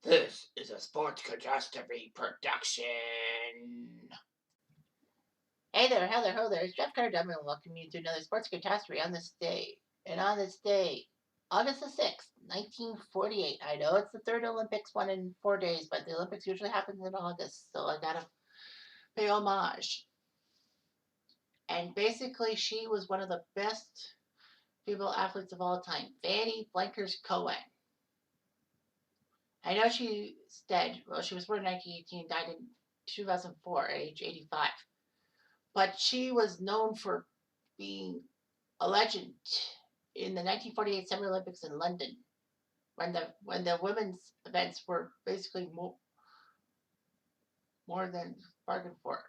This is a Sports Catastrophe production. Hey there, hello, ho there. It's Jeff Carter Dublin welcoming you to another Sports Catastrophe on this day. And on this day, August the 6th, 1948. I know it's the third Olympics, one in 4 days, but the Olympics usually happen in August, so I gotta pay homage. And basically, she was one of the best female athletes of all time, Fanny BLankers-Koen. I know she's dead. Well, she was born in 1918, died in 2004 at age 85. But she was known for being a legend in the 1948 Summer Olympics in London, when the women's events were basically more than bargained for.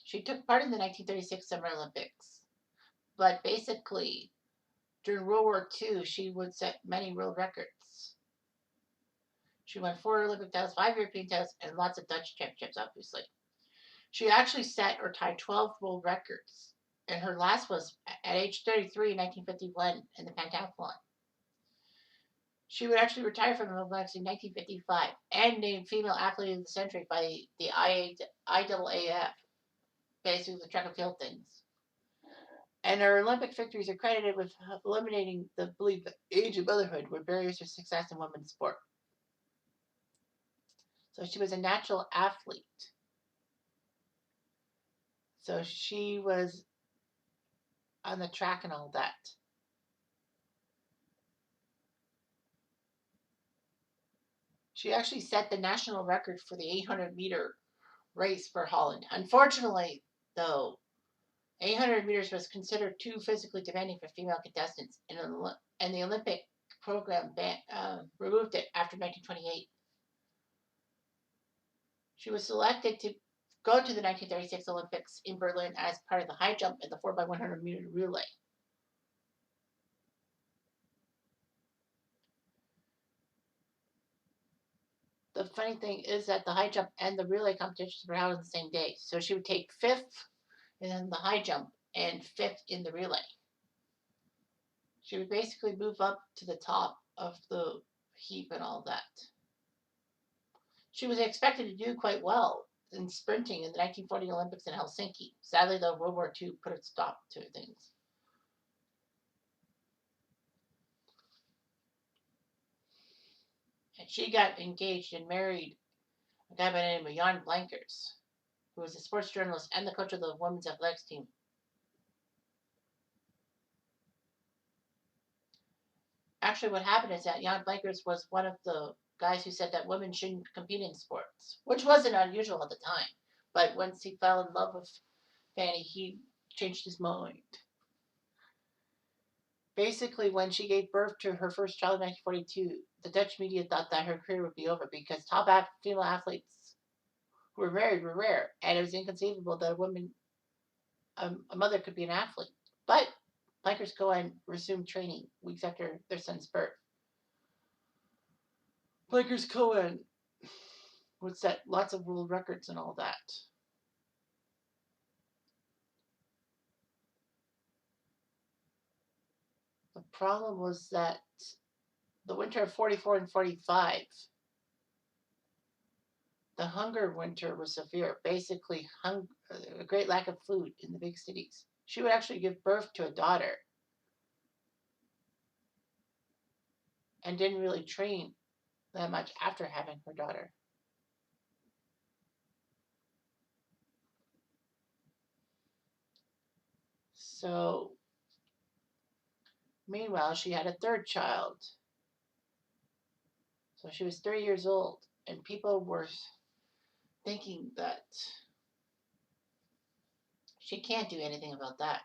She took part in the 1936 Summer Olympics, but basically during World War II, she would set many world records. She won 4 Olympic titles, 5 European titles, and lots of Dutch championships, obviously. She actually set or tied 12 world records, and her last was at age 33 in 1951 in the pentathlon. She would actually retire from the Olympics in 1955 and named Female Athlete of the Century by the IAAF, basically the track and field things. And her Olympic victories are credited with eliminating the belief that age of motherhood were barriers to success in women's sport. So she was a natural athlete. So she was on the track and all that. She actually set the national record for the 800-meter race for Holland. Unfortunately, though, 800 meters was considered too physically demanding for female contestants, and the Olympic program removed it after 1928. She was selected to go to the 1936 Olympics in Berlin as part of the high jump and the 4x100 meter relay. The funny thing is that the high jump and the relay competitions were held on the same day. So she would take 5th in the high jump and 5th in the relay. She would basically move up to the top of the heap and all that. She was expected to do quite well in sprinting in the 1940 Olympics in Helsinki. Sadly, though, World War II put a stop to things. And she got engaged and married a guy by the name of Jan Blankers, who was a sports journalist and the coach of the women's athletics team. Actually, what happened is that Jan Blankers was one of the guys who said that women shouldn't compete in sports, which wasn't unusual at the time. But once he fell in love with Fanny, he changed his mind. Basically, when she gave birth to her first child in 1942, the Dutch media thought that her career would be over because top female athletes who were married were rare, and it was inconceivable that a mother could be an athlete. But BLankers-Koen resumed training weeks after their son's birth. BLankers-Koen would set lots of world records and all that. The problem was that the winter of 44 and 45, the hunger winter was severe. Basically, a great lack of food in the big cities. She would actually give birth to a daughter and didn't really train that much after having her daughter. So, meanwhile, she had a third child. So she was 3 years old, and people were thinking that she can't do anything about that.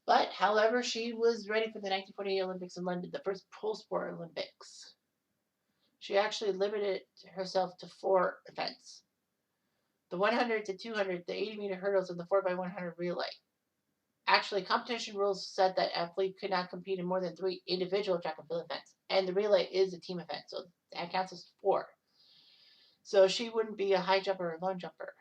But, however, she was ready for the 1948 Olympics in London, the first pole sport Olympics. She actually limited herself to 4 events: the 100 to 200, the 80-meter hurdles, and the 4x100 relay. Actually, competition rules said that athletes could not compete in more than 3 individual track and field events, and the relay is a team event, so that counts as 4. So she wouldn't be a high jumper or long jumper.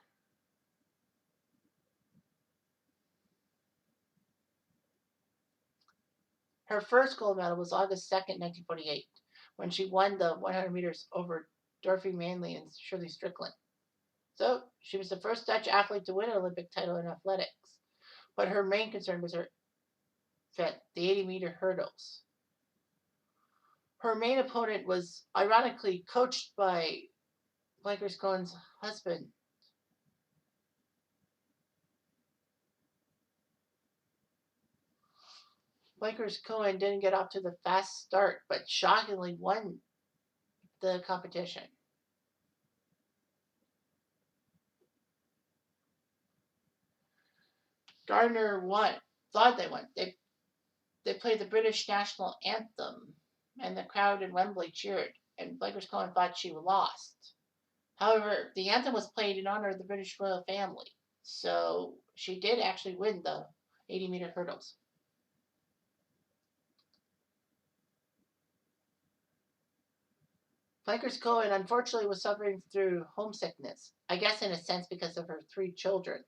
Her first gold medal was August 2nd, 1948, when she won the 100 meters over Dorothy Manley and Shirley Strickland. So she was the first Dutch athlete to win an Olympic title in athletics. But her main concern was her event, the 80-meter hurdles. Her main opponent was ironically coached by BLankers-Koen's husband. BLankers-Koen didn't get off to the fast start, but shockingly won the competition. Gardner thought they won. They played the British national anthem, and the crowd in Wembley cheered, and BLankers-Koen thought she lost. However, the anthem was played in honor of the British royal family, so she did actually win the 80-meter hurdles. BLankers-Koen unfortunately was suffering through homesickness, I guess in a sense because of her 3 children.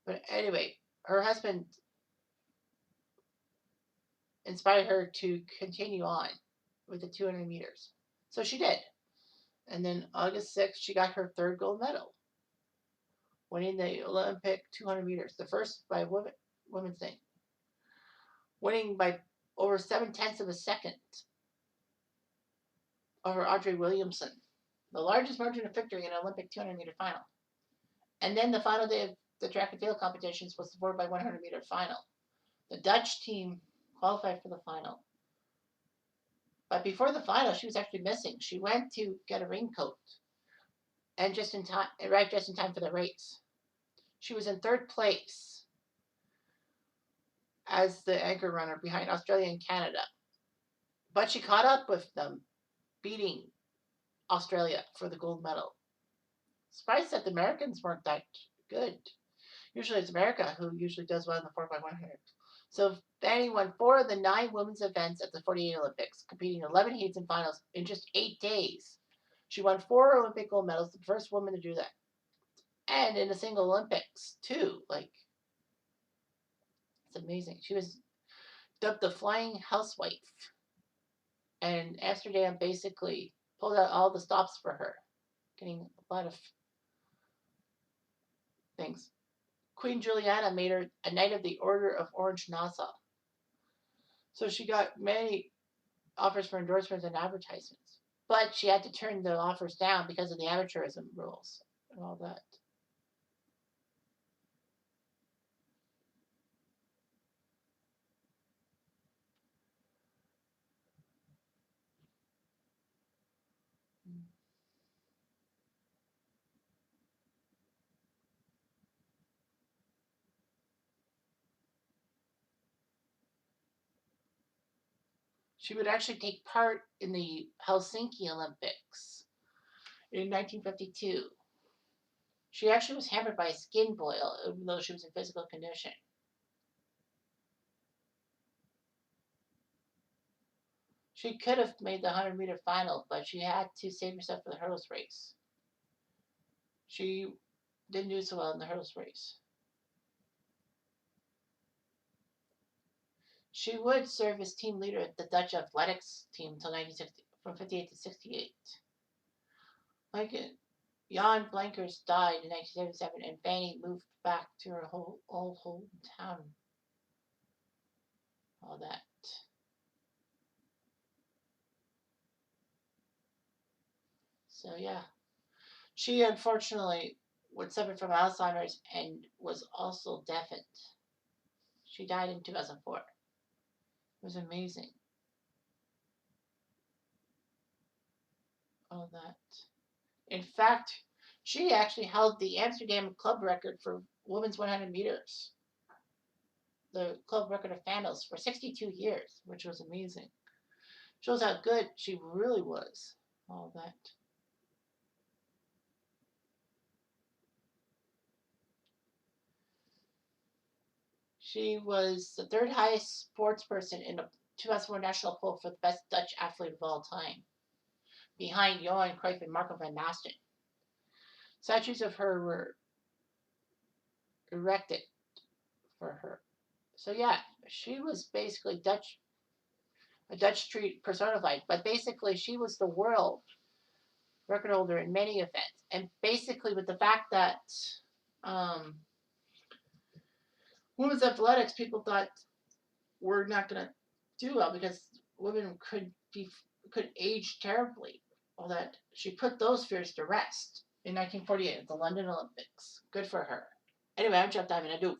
But anyway, her husband inspired her to continue on with the 200 meters. So she did. And then August 6th, she got her 3rd gold medal, winning the Olympic 200 meters, the first by women's thing, winning by over 7/10 of a second over Audrey Williamson, the largest margin of victory in an Olympic 200-meter final. And then the final day of the track and field competitions was the 4x100-meter final. The Dutch team qualified for the final. But before the final, she was actually missing. She went to get a raincoat and arrived just in time for the race. She was in 3rd place as the anchor runner behind Australia and Canada. But she caught up with them, beating Australia for the gold medal. Surprised that the Americans weren't that good. Usually it's America who usually does well in the 4x100. So Fanny won 4 of the 9 women's events at the 48 Olympics, competing in 11 heats and finals in just 8 days. She won 4 Olympic gold medals, the first woman to do that. And in a single Olympics, too. It's amazing. She was dubbed the Flying Housewife. And Amsterdam basically pulled out all the stops for her, getting a lot of things. Queen Juliana made her a Knight of the Order of Orange Nassau. So she got many offers for endorsements and advertisements. But she had to turn the offers down because of the amateurism rules and all that. She would actually take part in the Helsinki Olympics in 1952. She actually was hampered by a skin boil, even though she was in physical condition. She could have made the 100-meter final, but she had to save herself for the hurdles race. She didn't do so well in the hurdles race. She would serve as team leader at the Dutch athletics team until 1960, from 58 to 68. Like Jan Blankers died in 1977, and Fanny moved back to her old hometown. All that. So yeah, she unfortunately would suffer from Alzheimer's and was also deafened. She died in 2004. It was amazing. All that. In fact, she actually held the Amsterdam club record for women's 100 meters, the club record of finals for 62 years, which was amazing. Shows how good she really was. All that. She was the 3rd highest sports person in the 2004 national poll for the best Dutch athlete of all time, behind Johan Cruyff and Marco van Basten. Statues of her were erected for her. So yeah, she was basically Dutch a Dutch treat personified. But basically, she was the world record holder in many events. And basically, with the fact that um, women's athletics, people thought we're not going to do well because women could age terribly. All that she put those fears to rest in 1948 at the London Olympics. Good for her. Anyway, I'm jumped diving. I do.